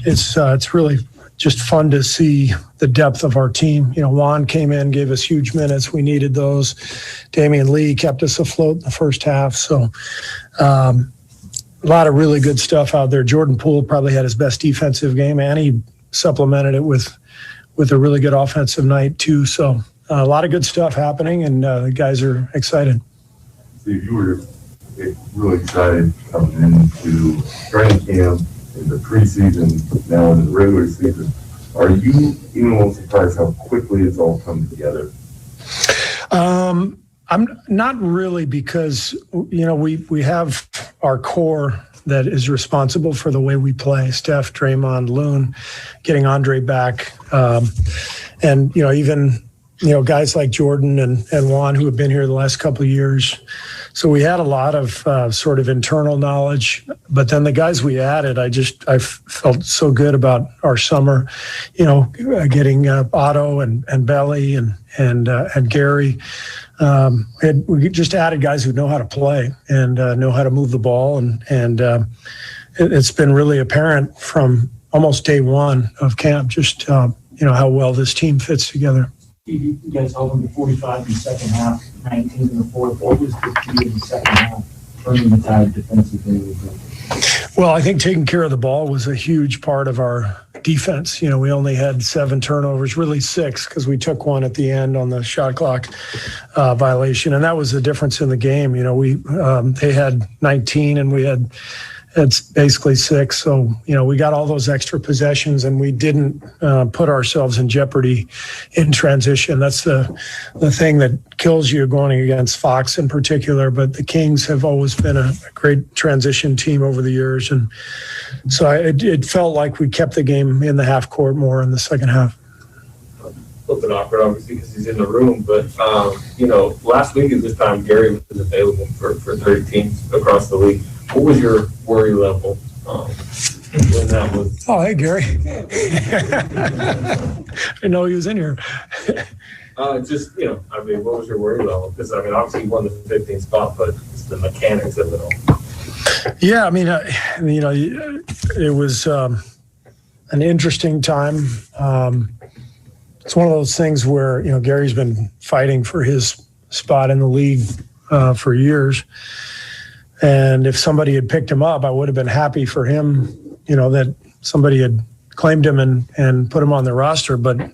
it's really just fun to see the depth of our team. Juan came in, gave us huge minutes. We needed those. Damian Lee kept us afloat in the first half. So a lot of really good stuff out there. Jordan Poole probably had his best defensive game, and he supplemented it with a really good offensive night too. So a lot of good stuff happening, and the guys are excited. Steve, you were really excited coming into training camp, in the preseason, now in the regular season. Are you even a little surprised how quickly it's all come together? I'm not really, because we have our core that is responsible for the way we play. Steph, Draymond, Loon, getting Andre back, and even guys like Jordan and Juan, who have been here the last couple of years. So we had a lot of sort of internal knowledge, but then the guys we added, I felt so good about our summer, getting Otto and Belly and Gary. We just added guys who know how to play and know how to move the ball, and it's been really apparent from almost day one of camp just how well this team fits together. You guys held them to 45 in the second half, 19 in the fourth. What was the key in the second half, turning the tide defensively? Well, I think taking care of the ball was a huge part of our defense. We only had 7 turnovers, really 6, because we took one at the end on the shot clock violation, and that was the difference in the game. They had 19 and we had it's basically 6. So, we got all those extra possessions, and we didn't put ourselves in jeopardy in transition. That's the thing that kills you going against Fox in particular. But the Kings have always been a great transition team over the years. And so it felt like we kept the game in the half court more in the second half. A little bit awkward, obviously, because he's in the room. But, last week at this time, Gary was available for 30 teams across the league. What was your worry level when that was? Oh, hey, Gary. I didn't know he was in here. What was your worry level? Because, obviously you won the 15th spot, but it's the mechanics of it all. Yeah, it was an interesting time. It's one of those things where, Gary's been fighting for his spot in the league for years. And if somebody had picked him up, I would have been happy for him, that somebody had claimed him and put him on the roster. But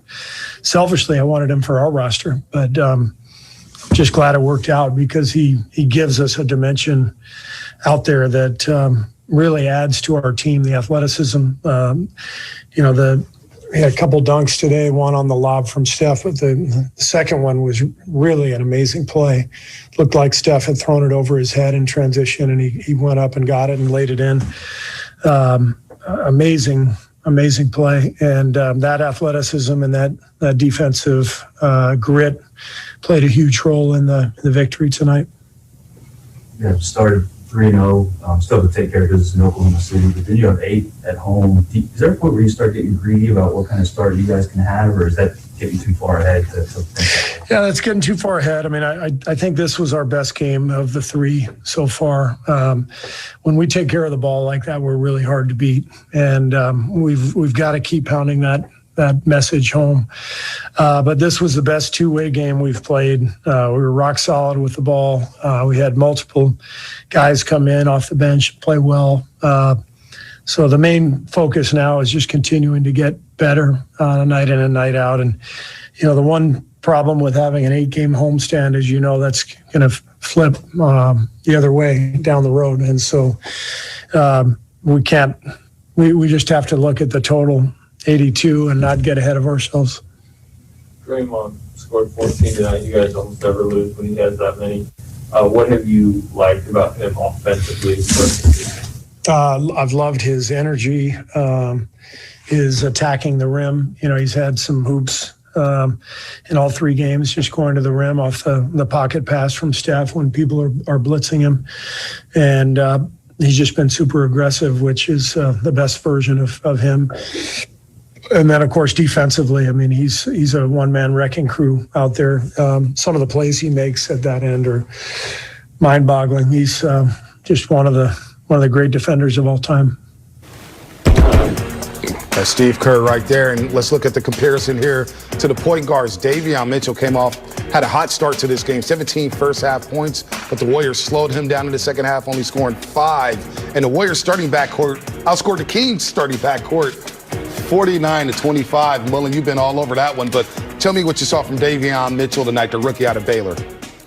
selfishly, I wanted him for our roster. But just glad it worked out, because he gives us a dimension out there that really adds to our team, the athleticism. We had a couple dunks today, one on the lob from Steph, but the second one was really an amazing play. Looked like Steph had thrown it over his head in transition, and he went up and got it and laid it in. Amazing play. And that athleticism and that defensive grit played a huge role in the victory tonight. Yeah, started 3-0, still have to take care because it's in Oklahoma City, but then you have 8 at home. Is there a point where you start getting greedy about what kind of start you guys can have, or is that getting too far ahead to think? Yeah, that's getting too far ahead. I think this was our best game of the 3 so far. When we take care of the ball like that, we're really hard to beat, and we've got to keep pounding that message home. But this was the best two-way game we've played. We were rock solid with the ball. We had multiple guys come in off the bench, play well. So the main focus now is just continuing to get better night in and night out. And, the one problem with having an 8-game homestand is, that's going to flip the other way down the road. And so we just have to look at the total 82 and not get ahead of ourselves. Draymond scored 14 tonight. You guys almost never lose when he has that many. What have you liked about him offensively? I've loved his energy, his attacking the rim. He's had some hoops in all 3 games, just going to the rim off the pocket pass from Steph when people are blitzing him. And he's just been super aggressive, which is the best version of him. And then, of course, defensively, he's a one-man wrecking crew out there. Some of the plays he makes at that end are mind-boggling. He's just one of the great defenders of all time. That's Steve Kerr right there. And let's look at the comparison here to the point guards. Davion Mitchell had a hot start to this game, 17 first half points, but the Warriors slowed him down in the second half, only scoring 5. And the Warriors starting backcourt outscored the Kings starting backcourt 49-25. Mullen, you've been all over that one, but tell me what you saw from Davion Mitchell tonight, the rookie out of Baylor.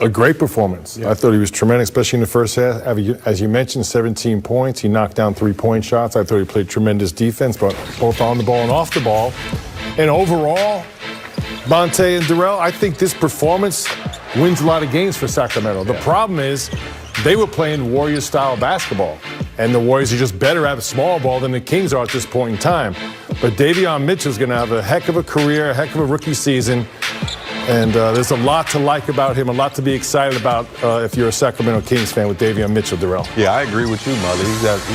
A great performance. Yeah. I thought he was tremendous, especially in the first half. As you mentioned, 17 points. He knocked down 3-point shots. I thought he played tremendous defense, but both on the ball and off the ball. And overall, Monte and Darrell, I think this performance wins a lot of games for Sacramento. The problem is they were playing Warriors-style basketball, and the Warriors are just better at small ball than the Kings are at this point in time. But Davion Mitchell's going to have a heck of a career, a heck of a rookie season. And there's a lot to like about him, a lot to be excited about if you're a Sacramento Kings fan with Davion Mitchell, Darrell. Yeah, I agree with you, Mother.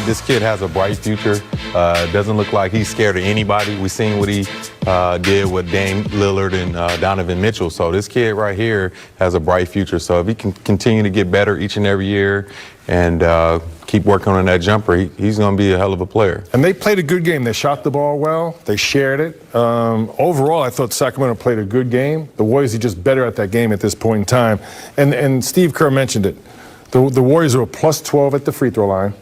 This kid has a bright future. Doesn't look like he's scared of anybody. We've seen what he did with Dame Lillard and Donovan Mitchell. So this kid right here has a bright future. So if he can continue to get better each and every year and keep working on that jumper, he's going to be a hell of a player. And they played a good game. They shot the ball well. They shared it. Overall, I thought Sacramento played a good game. The Warriors are just better at that game at this point in time. And Steve Kerr mentioned it. The Warriors are a plus 12 at the free throw line.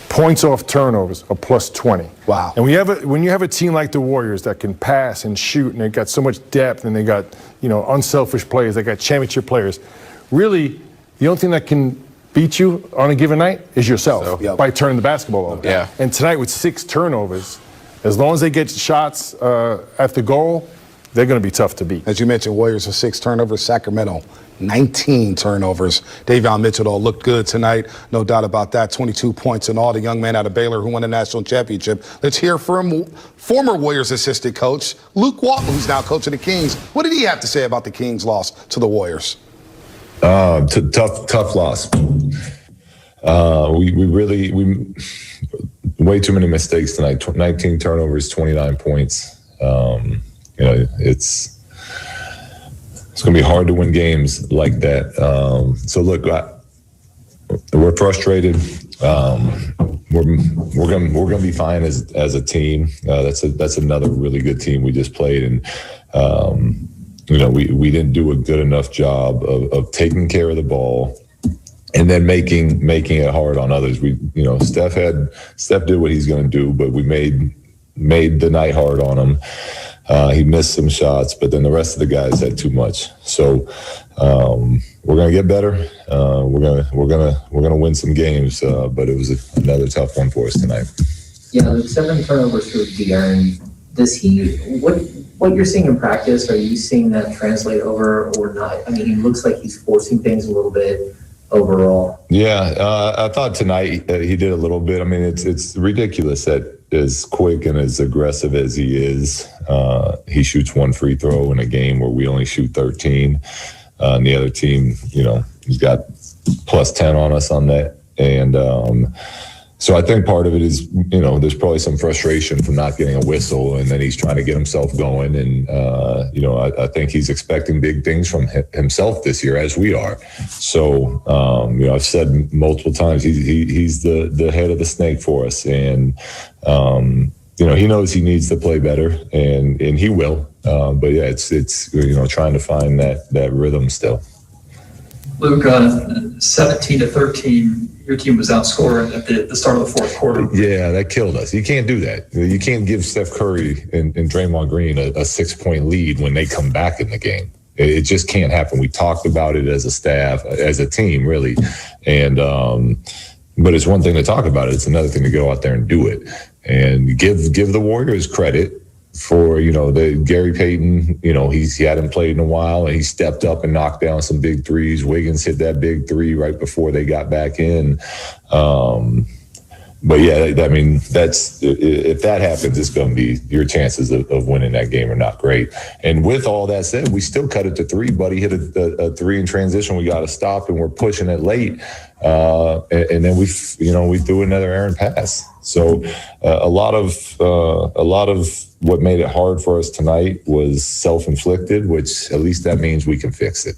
Points off turnovers, a plus 20. Wow. And when you have a team like the Warriors that can pass and shoot, and they got so much depth, and they got, unselfish players, they got championship players, really, the only thing that can beat you on a given night is yourself by turning the basketball over. Yeah. And tonight with 6 turnovers, as long as they get shots at the goal, they're going to be tough to beat. As you mentioned, Warriors with 6 turnovers, Sacramento 19 turnovers. Davion Mitchell though looked good tonight, no doubt about that. 22 points in all. The young man out of Baylor who won the national championship. Let's hear from former Warriors assistant coach Luke Walton, who's now coach of the Kings. What did he have to say about the Kings' loss to the Warriors? Tough loss. We way too many mistakes tonight. 19 turnovers, 29 points. It's going to be hard to win games like that. So look, we're frustrated. We're going to be fine as a team. That's another really good team we just played, and we didn't do a good enough job of taking care of the ball and then making it hard on others. Steph did what he's going to do, but we made the night hard on him. He missed some shots, but then the rest of the guys had too much. So we're going to get better. We're gonna win some games, but it was another tough one for us tonight. Yeah, the 7 turnovers for De'Aaron. Does he what you're seeing in practice? Are you seeing that translate over or not? I mean, he looks like he's forcing things a little bit overall. Yeah, I thought tonight he did a little bit. I mean, it's ridiculous that as quick and as aggressive as he is, he shoots 1 free throw in a game where we only shoot 13. And the other team, he's got plus 10 on us on that. And so I think part of it is, there's probably some frustration from not getting a whistle, and then he's trying to get himself going. And, I think he's expecting big things from himself this year, as we are. So, I've said multiple times, he's the head of the snake for us. And, he knows he needs to play better, and he will. But yeah, it's trying to find that rhythm still. Luke, 17-13, your team was outscored at the start of the fourth quarter. Yeah, that killed us. You can't do that. You can't give Steph Curry and Draymond Green a 6-point lead when they come back in the game. It just can't happen. We talked about it as a staff, as a team, really. And but it's one thing to talk about it. It's another thing to go out there and do it. And give the Warriors credit for, the Gary Payton, he hadn't played in a while, and he stepped up and knocked down some big threes. Wiggins hit that big 3 right before they got back in. But yeah, I mean, if that happens, it's going to be your chances of winning that game are not great. And with all that said, we still cut it to 3. Buddy hit a 3 in transition. We got to stop, and we're pushing it late. And then we threw another errant pass. So a lot of what made it hard for us tonight was self-inflicted, which at least that means we can fix it.